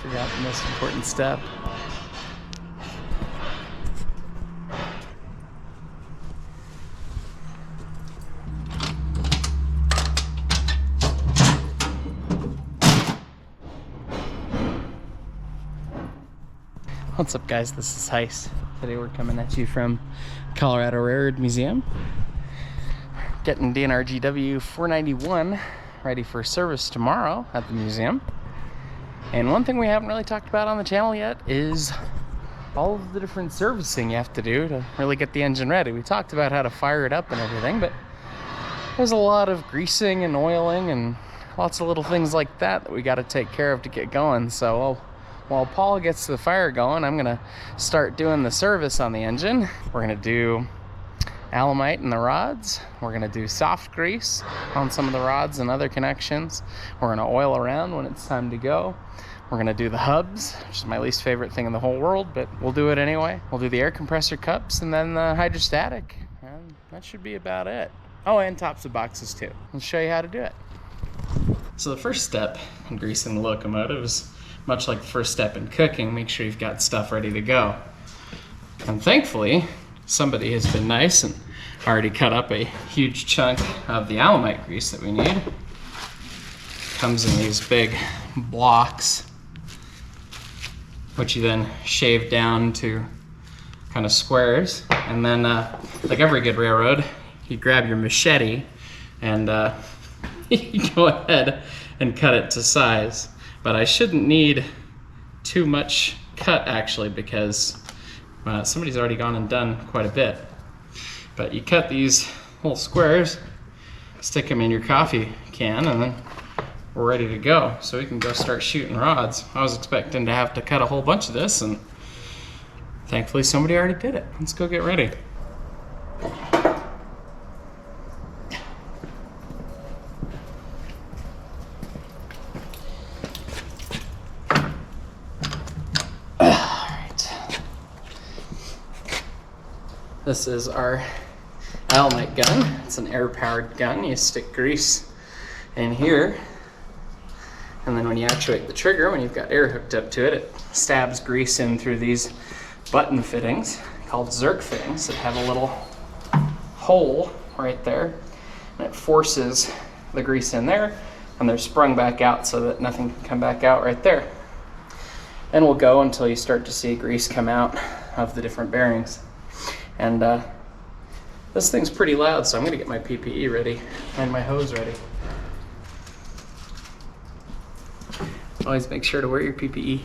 Forgot the most important step. What's up, guys? This is Hyce. Today we're coming at you from Colorado Railroad Museum. Getting D&RGW 491 ready for service tomorrow at the museum. And one thing we haven't really talked about on the channel yet is all of the different servicing you have to do to really get the engine ready. We talked about how to fire it up and everything, but there's a lot of greasing and oiling and lots of little things like that we got to take care of to get going. So while Paul gets the fire going, I'm gonna start doing the service on the engine. We're gonna do Alemite in the rods. We're gonna do soft grease on some of the rods and other connections. We're gonna oil around when it's time to go. We're gonna do the hubs, which is my least favorite thing in the whole world, but we'll do it anyway. We'll do the air compressor cups and then the hydrostatic. And that should be about it. Oh, and tops of boxes too. I'll show you how to do it. So the first step in greasing the locomotive is much like the first step in cooking, make sure you've got stuff ready to go. And thankfully, somebody has been nice and already cut up a huge chunk of the Alemite grease that we need. Comes in these big blocks, which you then shave down to kind of squares. And then, like every good railroad, you grab your machete and you go ahead and cut it to size. But I shouldn't need too much cut, actually, because somebody's already gone and done quite a bit. But you cut these little squares, stick them in your coffee can, and then we're ready to go. So we can go start shooting rods. I was expecting to have to cut a whole bunch of this, and thankfully somebody already did it. Let's go get ready. This is our Alemite gun. It's an air-powered gun. You stick grease in here, and then when you actuate the trigger, when you've got air hooked up to it, it stabs grease in through these button fittings called Zerk fittings that have a little hole right there, and it forces the grease in there, and they're sprung back out so that nothing can come back out right there. And we'll go until you start to see grease come out of the different bearings. And this thing's pretty loud, so I'm gonna get my PPE ready and my hose ready. Always make sure to wear your PPE.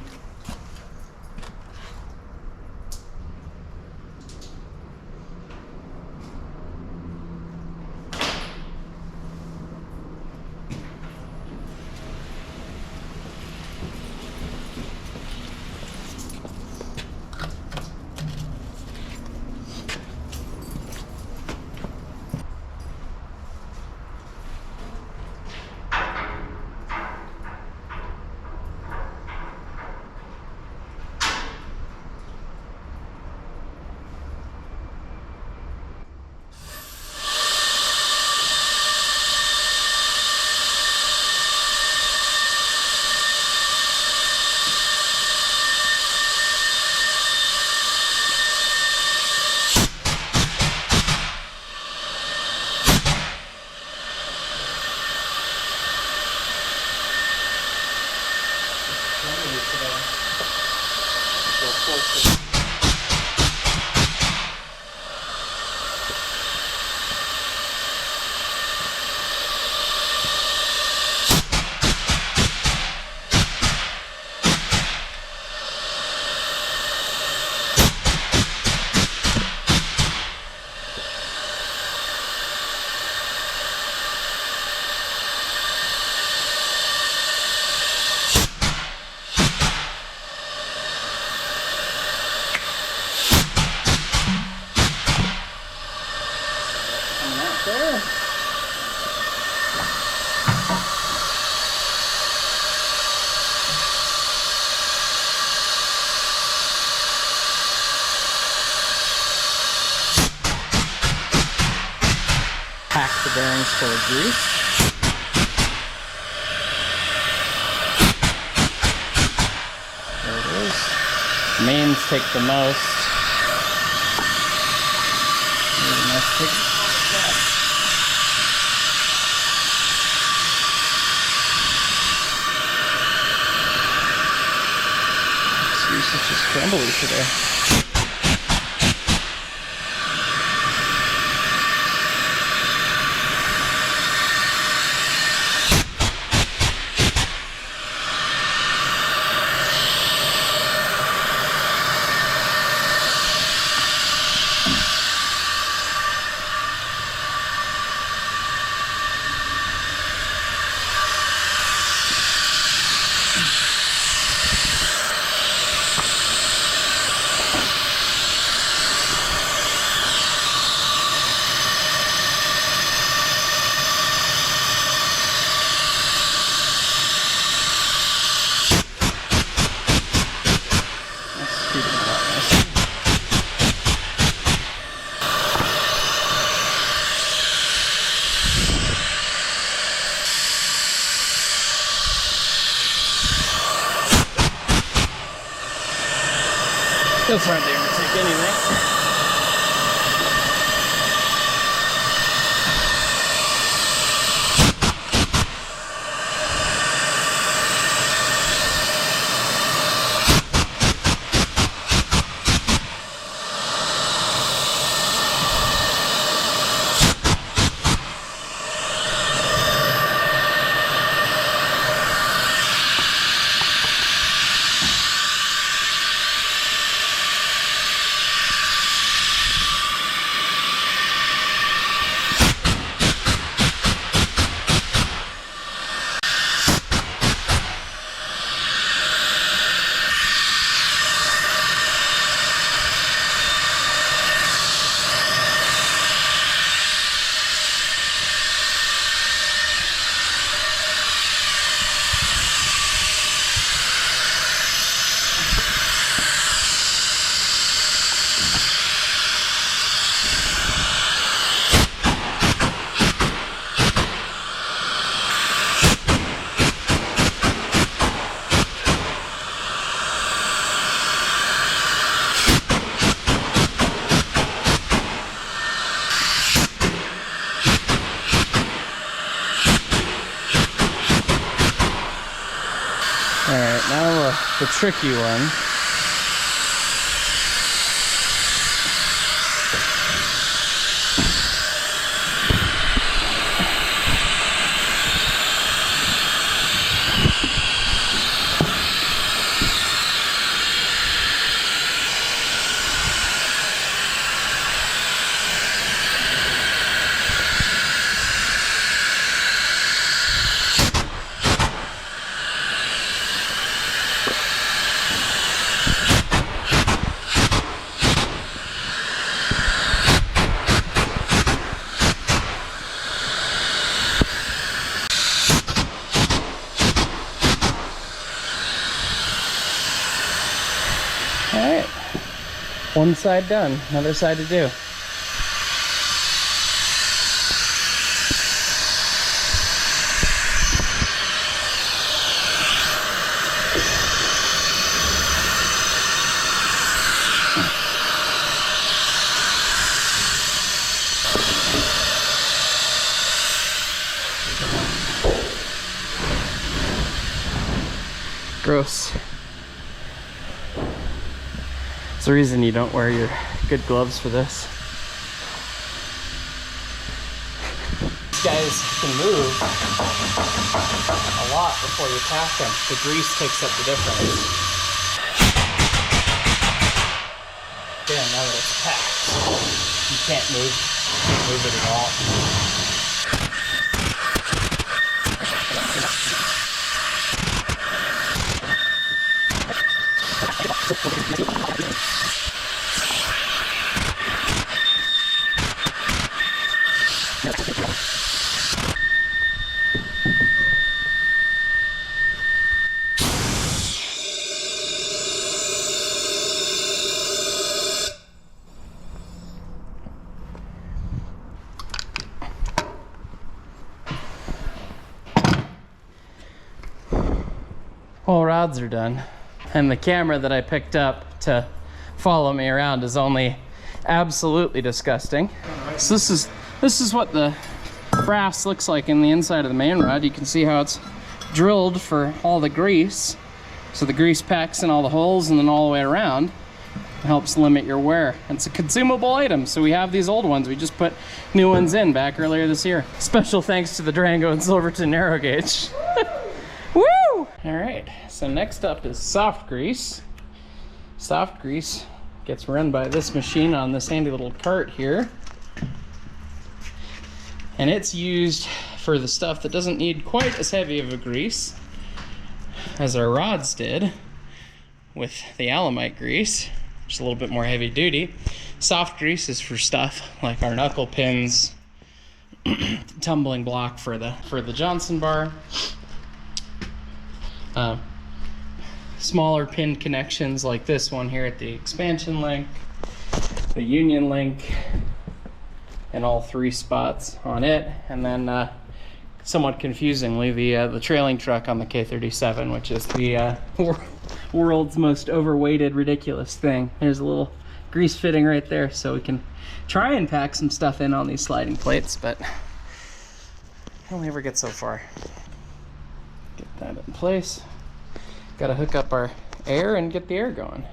Pack the bearings full of grease. Mains take the most. You're such a scrambly today. Those aren't the Alemite anyway. Alright, now the tricky one. Alright, one side done, another side to do. Gross. It's the reason you don't wear your good gloves for this. These guys can move a lot before you pack them. The grease takes up the difference. Again, now that it's packed, you can't move it at all. All rods are done, and the camera that I picked up to follow me around is only absolutely disgusting. So this is what the brass looks like in the inside of the main rod. You can see how it's drilled for all the grease. So the grease packs in all the holes and then all the way around. It helps limit your wear. It's a consumable item, so we have these old ones. We just put new ones in back earlier this year. Special thanks to the Durango and Silverton narrow gauge. Woo! All right, so next up is soft grease. Soft grease gets run by this machine on this handy little cart here. And it's used for the stuff that doesn't need quite as heavy of a grease as our rods did with the Alemite grease. Just a little bit more heavy duty. Soft grease is for stuff like our knuckle pins, tumbling block for the Johnson bar, smaller pin connections like this one here at the expansion link, the union link, and all 3 spots on it, and then somewhat confusingly the trailing truck on the K37, which is the world's most overweighted ridiculous thing. There's a little grease fitting right there, so we can try and pack some stuff in on these sliding plates, but only ever get so far. Get that in place. Gotta hook up our air and get the air going.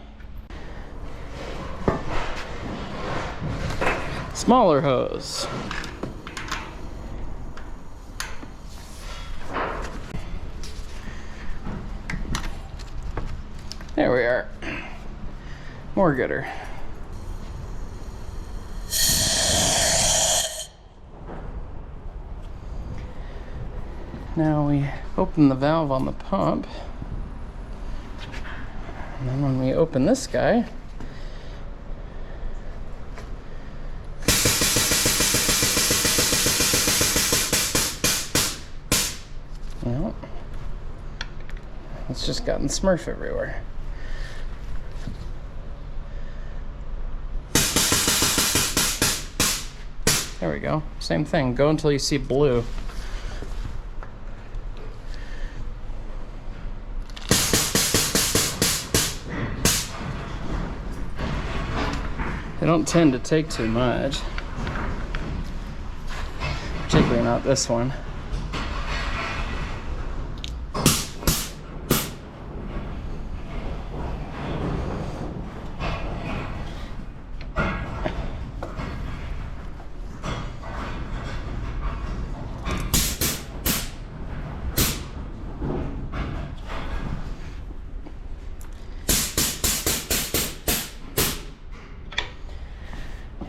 Smaller hose. There we are. More gooder. Now we open the valve on the pump. And then when we open this guy, well, it's just gotten Smurf everywhere. There we go. Same thing. Go until you see blue. They don't tend to take too much. Particularly not this one.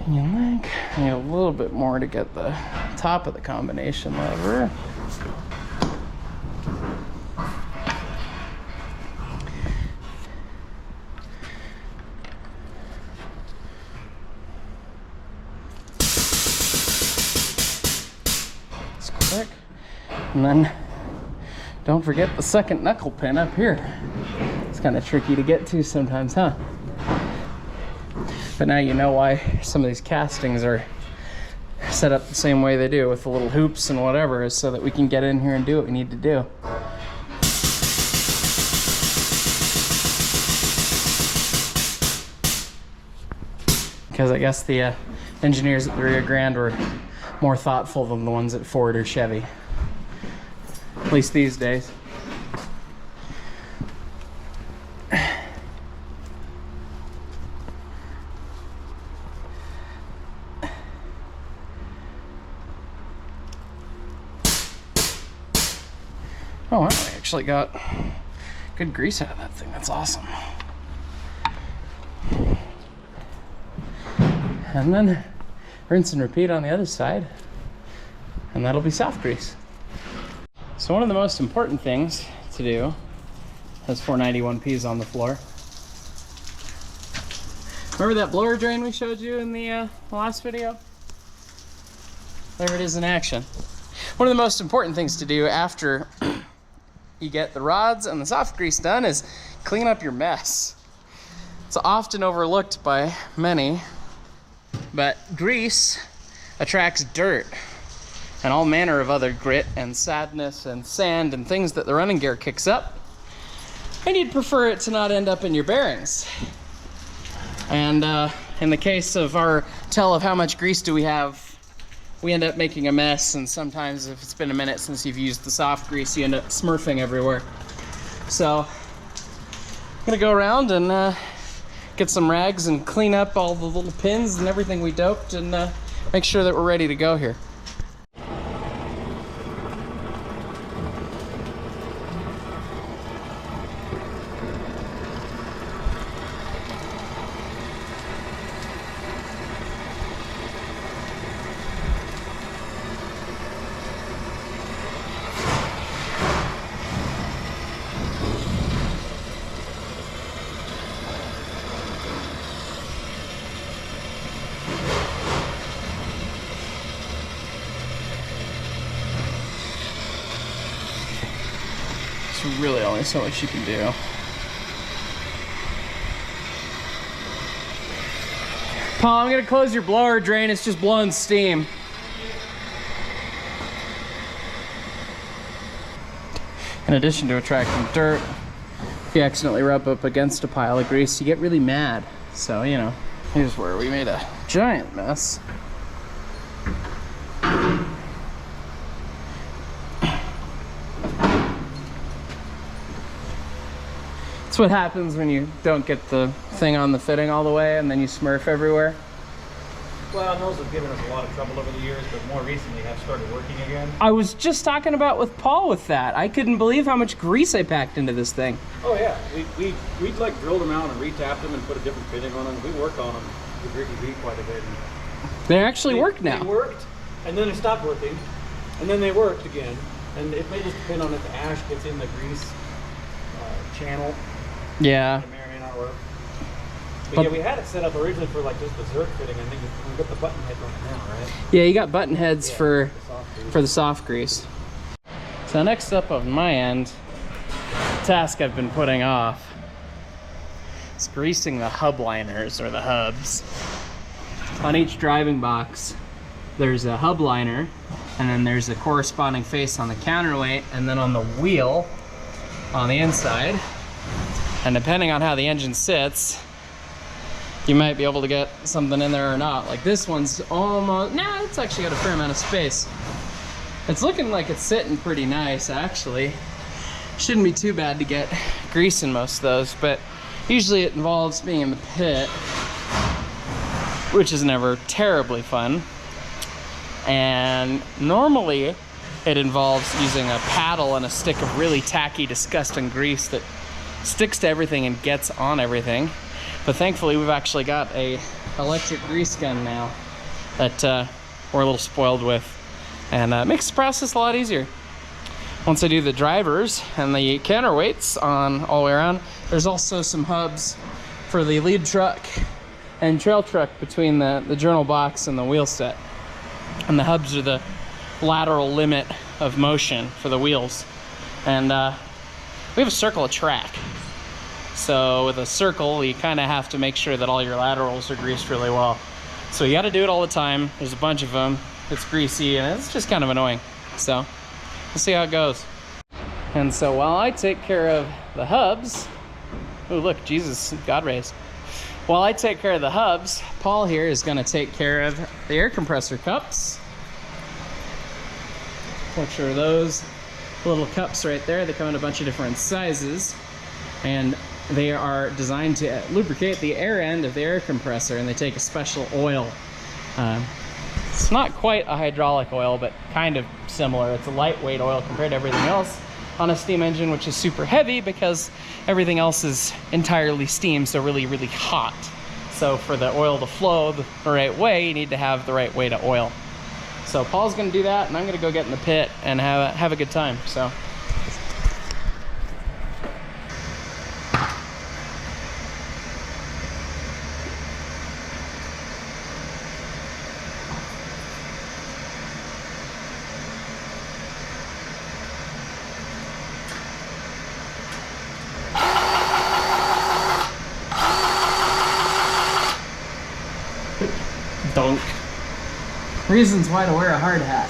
I need a little bit more to get the top of the combination lever. It's quick. And then don't forget the second knuckle pin up here. It's kind of tricky to get to sometimes, huh? But now you know why some of these castings are set up the same way they do with the little hoops and whatever, is so that we can get in here and do what we need to do. Because I guess the engineers at the Rio Grande were more thoughtful than the ones at Ford or Chevy. At least these days. Oh, wow, I actually got good grease out of that thing. That's awesome. And then rinse and repeat on the other side, and that'll be soft grease. So one of the most important things to do has 491Ps on the floor. Remember that blower drain we showed you in the last video? There it is in action. One of the most important things to do after you get the rods and the soft grease done is clean up your mess. It's often overlooked by many, but grease attracts dirt and all manner of other grit and sadness and sand and things that the running gear kicks up. And you'd prefer it to not end up in your bearings. And in the case of our tell of how much grease do we have, we end up making a mess, and sometimes if it's been a minute since you've used the soft grease, you end up smurfing everywhere. So I'm gonna go around and get some rags and clean up all the little pins and everything we doped, and make sure that we're ready to go here. There's really only so much you can do. Paul, I'm gonna close your blower drain. It's just blowing steam. In addition to attracting dirt, if you accidentally rub up against a pile of grease, you get really mad. So, you know, here's where we made a giant mess. That's what happens when you don't get the thing on the fitting all the way and then you smurf everywhere. Well, those have given us a lot of trouble over the years, but more recently have started working again. I was just talking about with Paul with that. I couldn't believe how much grease I packed into this thing. Oh yeah, we like drilled them out and retapped them and put a different fitting on them. We worked on them with Ricky B quite a bit. They actually work now. They worked, and then they stopped working, and then they worked again. And it may just depend on if the ash gets in the grease channel. Yeah. It may or may not work. But yeah, we had it set up originally for like just the Zerk fitting. I think we got the button head on it now, right? Yeah, you got button heads for the soft grease. So next up on my end, the task I've been putting off is greasing the hubliners, or the hubs. On each driving box, there's a hub liner, and then there's a corresponding face on the counterweight, and then on the wheel on the inside. And depending on how the engine sits, you might be able to get something in there or not. Like this one's almost, nah, it's actually got a fair amount of space. It's looking like it's sitting pretty nice, actually. Shouldn't be too bad to get grease in most of those, but usually it involves being in the pit, which is never terribly fun. And normally it involves using a paddle and a stick of really tacky, disgusting grease that sticks to everything and gets on everything. But thankfully we've actually got a electric grease gun now that we're a little spoiled with, and it makes the process a lot easier. Once I do the drivers and the counterweights on all the way around, there's also some hubs for the lead truck and trail truck between the journal box and the wheel set. And the hubs are the lateral limit of motion for the wheels. And we have a circle of track. So with a circle, you kind of have to make sure that all your laterals are greased really well. So you got to do it all the time. There's a bunch of them. It's greasy and it's just kind of annoying. So we'll see how it goes. And so while I take care of the hubs, oh look, Jesus, God rays. While I take care of the hubs, Paul here is going to take care of the air compressor cups, which are those little cups right there. They come in a bunch of different sizes, and they are designed to lubricate the air end of the air compressor, and they take a special oil. It's not quite a hydraulic oil, but kind of similar. It's a lightweight oil compared to everything else on a steam engine, which is super heavy because everything else is entirely steam, so really, really hot. So for the oil to flow the right way, you need to have the right weight of oil. So Paul's gonna do that, and I'm gonna go get in the pit and have a good time. So. Dunk. Reasons why to wear a hard hat.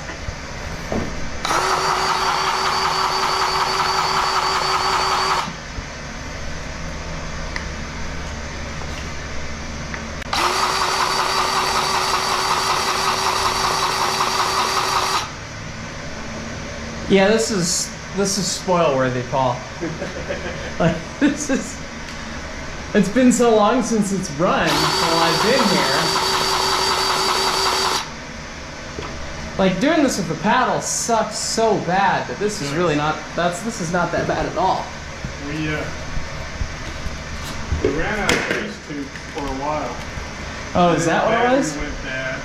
Yeah, this is spoil worthy, Paul. Like, it's been so long since it's run while I've been here. Like, doing this with the paddle sucks so bad that this is really not, this is not that bad at all. We ran out of grease tubes for a while. Oh, is that what it was? Went bad.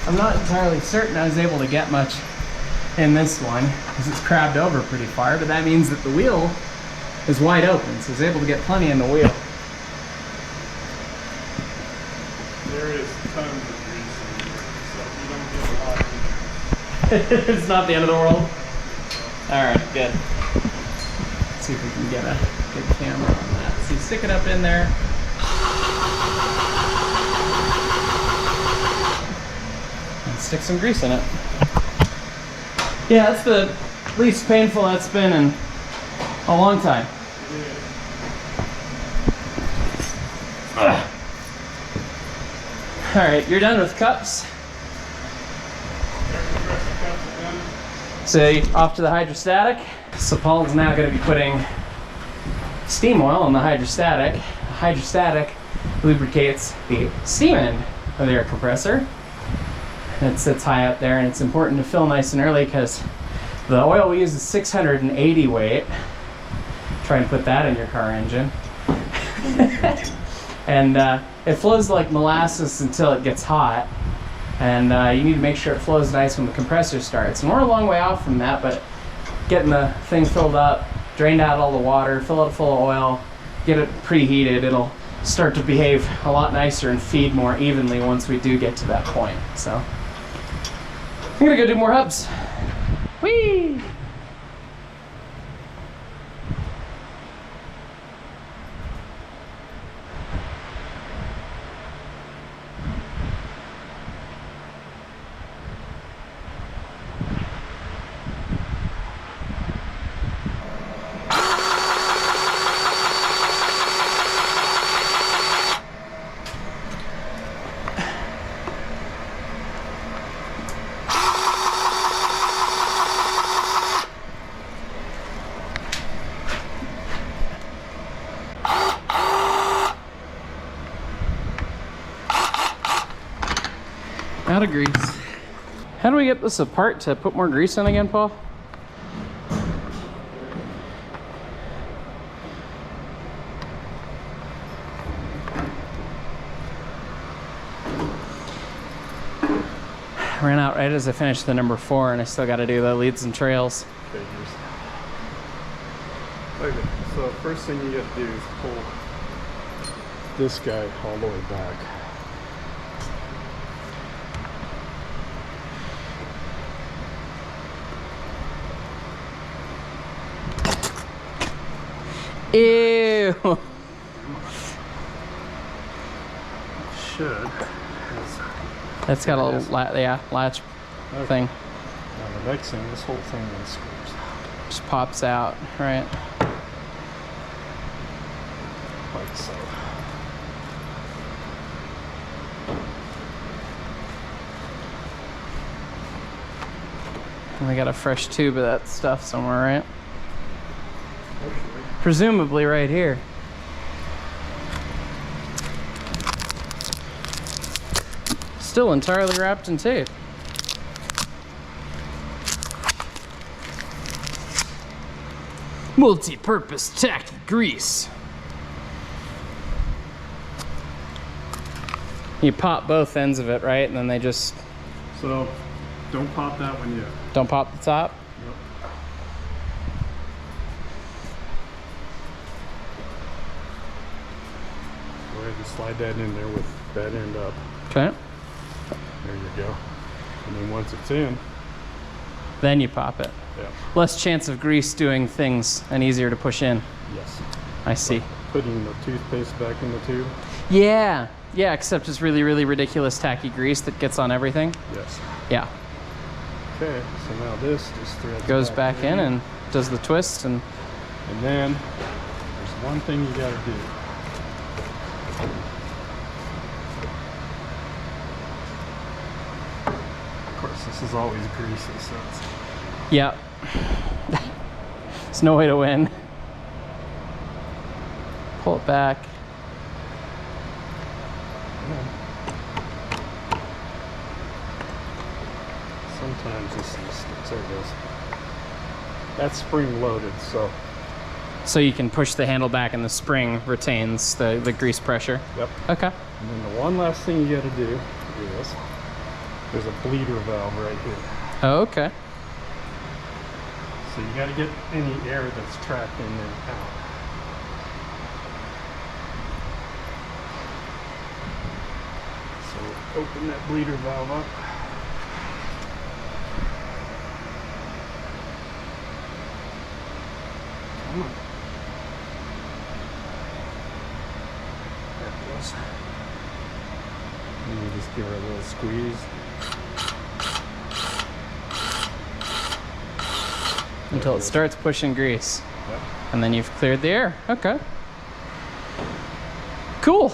I'm not entirely certain I was able to get much in this one because it's crabbed over pretty far, but that means that the wheel is wide open, so I was able to get plenty in the wheel. There is tons of grease in here, so you don't get a lot in there. It's not the end of the world. All right, good. Let's see if we can get a good camera on that. So you stick it up in there. And stick some grease in it. Yeah, that's the least painful that's been in a long time. All right, you're done with cups. So off to the hydrostatic. So Paul's now going to be putting steam oil in the hydrostatic. The hydrostatic lubricates the steam end of the air compressor. It sits high up there, and it's important to fill nice and early because the oil we use is 680 weight. Try and put that in your car engine. And it flows like molasses until it gets hot. And you need to make sure it flows nice when the compressor starts. And we're a long way off from that, but getting the thing filled up, drained out all the water, fill it full of oil, get it preheated, it'll start to behave a lot nicer and feed more evenly once we do get to that point. So I'm gonna go do more hubs. Whee! Out of grease. How do we get this apart to put more grease in again, Paul? Ran out right as I finished the number 4, and I still got to do the leads and trails. Okay, so first thing you got to do is pull this guy all the way back. Ew. Should. That's got a little latch thing. Now the next thing, this whole thing unscrews. Just pops out, right? Like so. And we got a fresh tube of that stuff somewhere, right? Presumably right here. Still entirely wrapped in tape. Multi-purpose tack grease. You pop both ends of it, right? And then they just... So, don't pop that one yet. Don't pop the top? Nope. Go ahead and slide that in there with that end up. Okay. There you go. And then once it's in, Then you pop it. yeah, Less chance of grease doing things and easier to push in. yes. I see. Putting the toothpaste back in the tube, Yeah. Yeah, except it's really, really ridiculous tacky grease that gets on everything. yes. Yeah. Okay, so now this just threads Goes back in and does the twist and then there's one thing you gotta do. Of course, this is always greasy, so it's... Yep. There's no way to win. Pull it back. Sometimes this is, there it goes. That's spring loaded, so. So you can push the handle back and the spring retains the grease pressure. Yep. Okay. And then the one last thing you gotta do is, there's a bleeder valve right here. Oh, okay. So you gotta get any air that's trapped in there out. So open that bleeder valve up. Come on. There it goes. And you just give it a little squeeze. Until it starts pushing grease. Yep. And then you've cleared the air. Okay. Cool.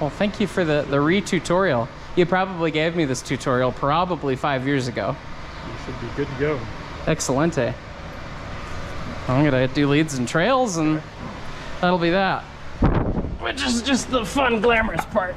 Well, thank you for the re-tutorial. You probably gave me this tutorial probably 5 years ago. You should be good to go. Excelente. I'm gonna do leads and trails, and that'll be that. Which is just the fun, glamorous part.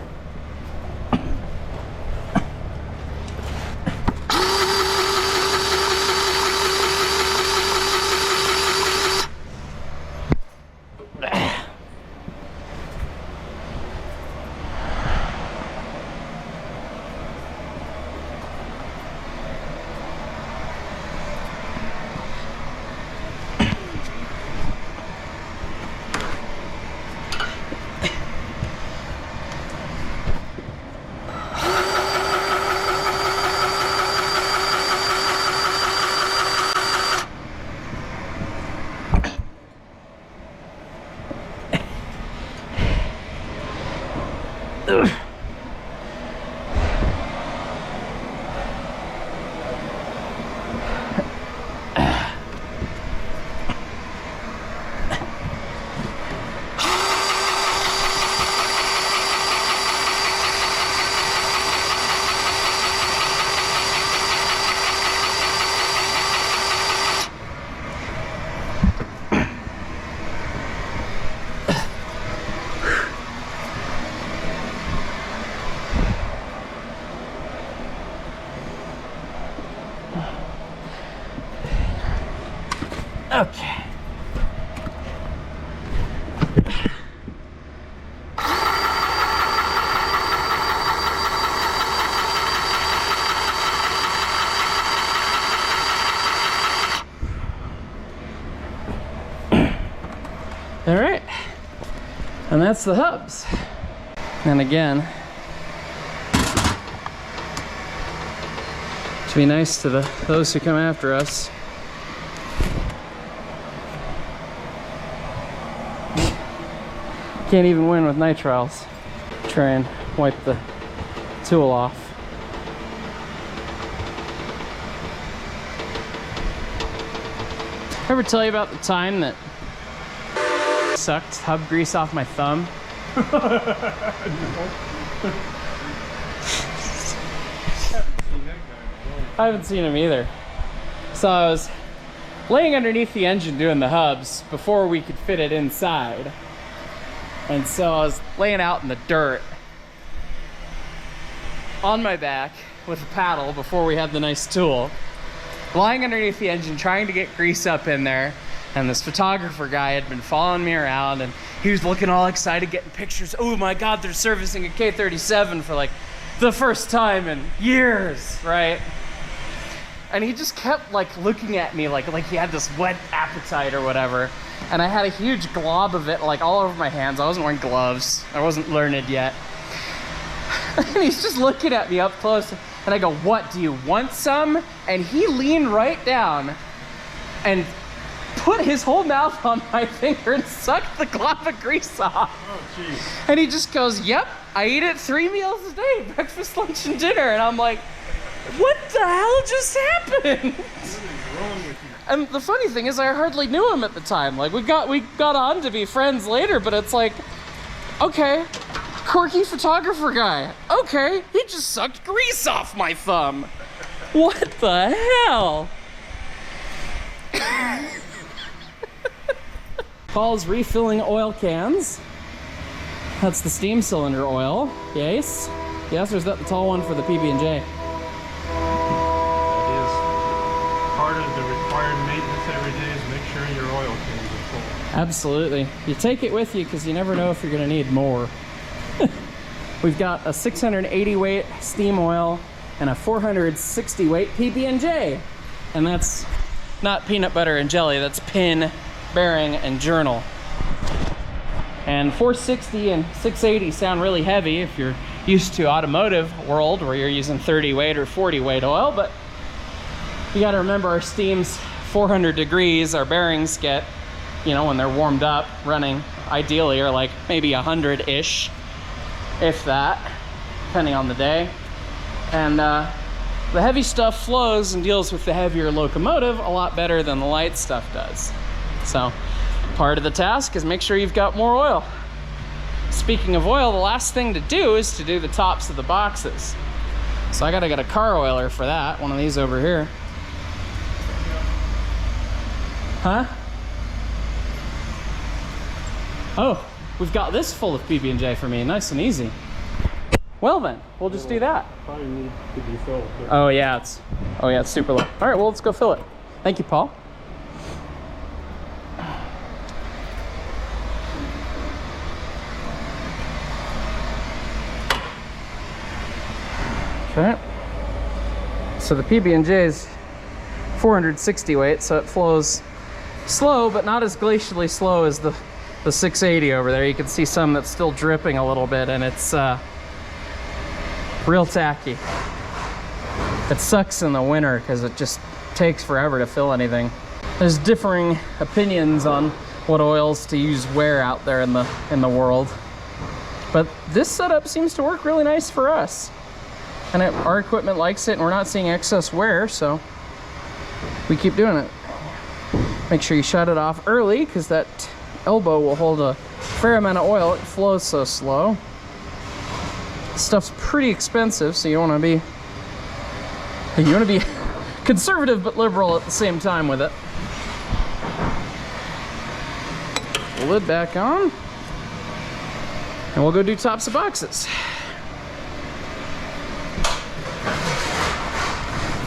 Okay. All right, and that's the hubs. And again, to be nice to those who come after us, can't even win with nitriles. Try and wipe the tool off. Ever tell you about the time that sucked hub grease off my thumb? I haven't seen him either. So I was laying underneath the engine doing the hubs before we could fit it inside. And so I was laying out in the dirt on my back with a paddle before we had the nice tool, lying underneath the engine trying to get grease up in there. And this photographer guy had been following me around, and he was looking all excited, getting pictures. Oh my God, they're servicing a K37 for like the first time in years, right? And he just kept like looking at me like he had this wet appetite or whatever. And I had a huge glob of it like all over my hands. I wasn't wearing gloves. I wasn't learned yet. And he's just looking at me up close. And I go, "What, do you want some?" And he leaned right down and put his whole mouth on my finger and sucked the glob of grease off. Oh, jeez. And he just goes, "Yep, I eat it 3 meals a day, breakfast, lunch, and dinner." And I'm like, what the hell just happened? What is wrong with you? And the funny thing is I hardly knew him at the time. Like we got on to be friends later, but it's like, okay, Quirky photographer guy. Okay, he just sucked grease off my thumb. What the hell? Paul's refilling oil cans. That's the steam cylinder oil. Yes. Yes, there's that tall one for the PB&J. That is part of the required maintenance every day, is make sure your oil cans are full. Absolutely. You take it with you because you never know if you're going to need more. We've got a 680 weight steam oil and a 460 weight PB&J. And that's not peanut butter and jelly, that's pin, bearing, and journal. And 460 and 680 sound really heavy if you're used to automotive world where you're using 30 weight or 40 weight oil, but you got to remember our steam's 400 degrees. Our bearings get, you know, when they're warmed up, running ideally are like maybe 100-ish, if that, depending on the day. And the heavy stuff flows and deals with the heavier locomotive a lot better than the light stuff does. So part of the task is make sure you've got more oil. Speaking of oil, the last thing to do is to do the tops of the boxes. So I gotta get a car oiler for that, one of these over here. Huh? Oh, we've got this full of PB&J for me, nice and easy. Well then, we'll just do that. Probably need to be filled. Oh yeah, it's super low. All right, well, let's go fill it. Thank you, Paul. Okay. So the PB&J is 460 weight, so it flows slow, but not as glacially slow as the 680 over there. You can see some that's still dripping a little bit, and it's real tacky. It sucks in the winter because it just takes forever to fill anything. There's differing opinions on what oils to use where out there in the world, but this setup seems to work really nice for us. And our equipment likes it, and we're not seeing excess wear, so we keep doing it. Make sure you shut it off early because that elbow will hold a fair amount of oil. It flows so slow. Stuff's pretty expensive, so you want to be conservative but liberal at the same time with it. Lid back on, and we'll go do tops of boxes.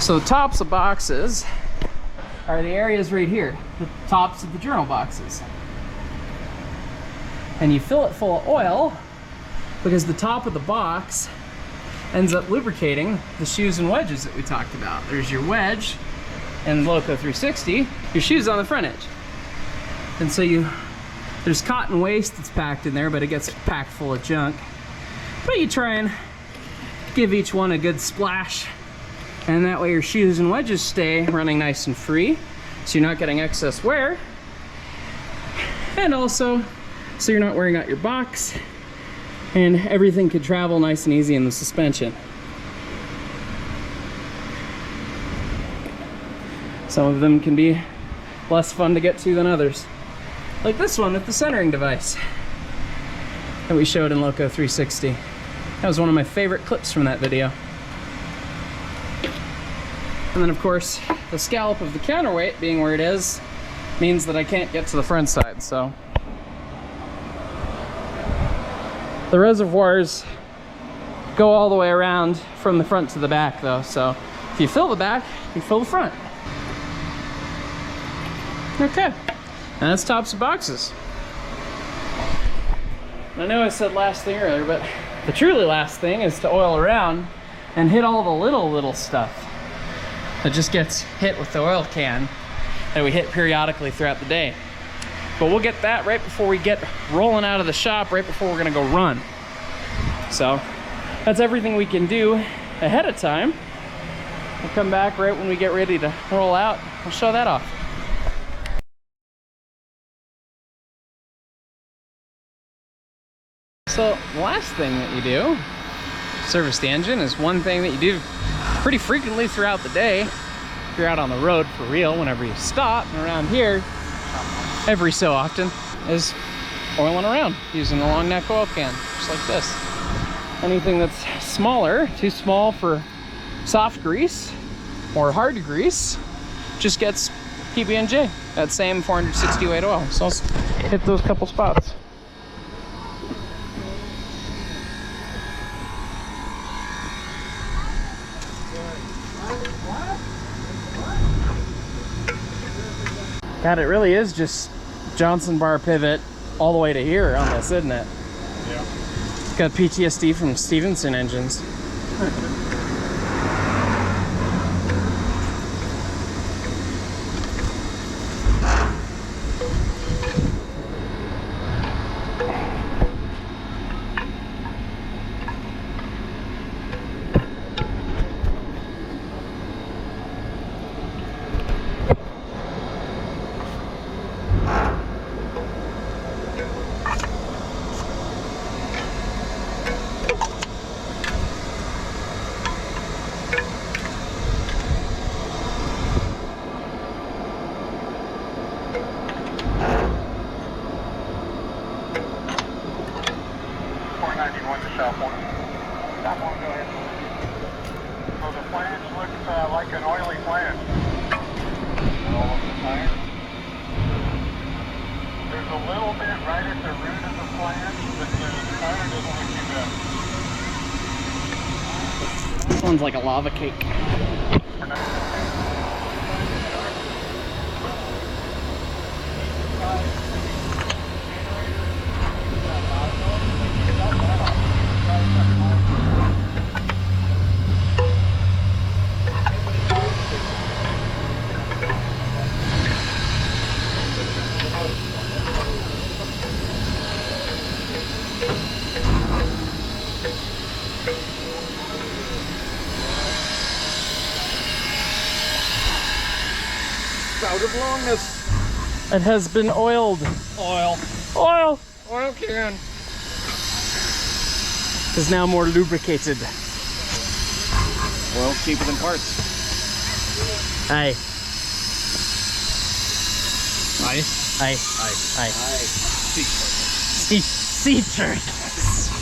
So the tops of boxes are the areas right here, the tops of the journal boxes. And you fill it full of oil because the top of the box ends up lubricating the shoes and wedges that we talked about. There's your wedge and Loco 360, your shoes on the front edge. And so there's cotton waste that's packed in there, but it gets packed full of junk. But you try and give each one a good splash, and that way your shoes and wedges stay running nice and free, so you're not getting excess wear. And also, so you're not wearing out your box, and everything could travel nice and easy in the suspension. Some of them can be less fun to get to than others. Like this one with the centering device that we showed in Loco 360. That was one of my favorite clips from that video. And then of course, the scallop of the counterweight being where it is means that I can't get to the front side, so. The reservoirs go all the way around from the front to the back though, so if you fill the back, you fill the front. Okay, and that's tops of boxes. I know I said last thing earlier, but the truly last thing is to oil around and hit all the little stuff that just gets hit with the oil can that we hit periodically throughout the day. But we'll get that right before we get rolling out of the shop, right before we're gonna go run. So that's everything we can do ahead of time. We'll come back right when we get ready to roll out. We'll show that off. So the last thing that you do, service the engine, is one thing that you do pretty frequently throughout the day. If you're out on the road for real, whenever you stop, and around here, every so often, is oiling around using a long neck oil can, just like this. Anything that's smaller, too small for soft grease or hard grease, just gets PB&J, that same 460 weight oil. So let's hit those couple spots. God, it really is just Johnson bar pivot all the way to here on this, isn't it? Yeah. Got PTSD from Stevenson engines. Like an oily flange. All of the tire. There's a little bit right at the root of the flange, but the tire doesn't look too bad. This one's like a lava cake. Out of longness. It has been oiled. Oil. Oil Can. is now more lubricated. Oil's cheaper than parts. Aye. Aye. Aye. Aye. Aye. Aye. Sea turtles.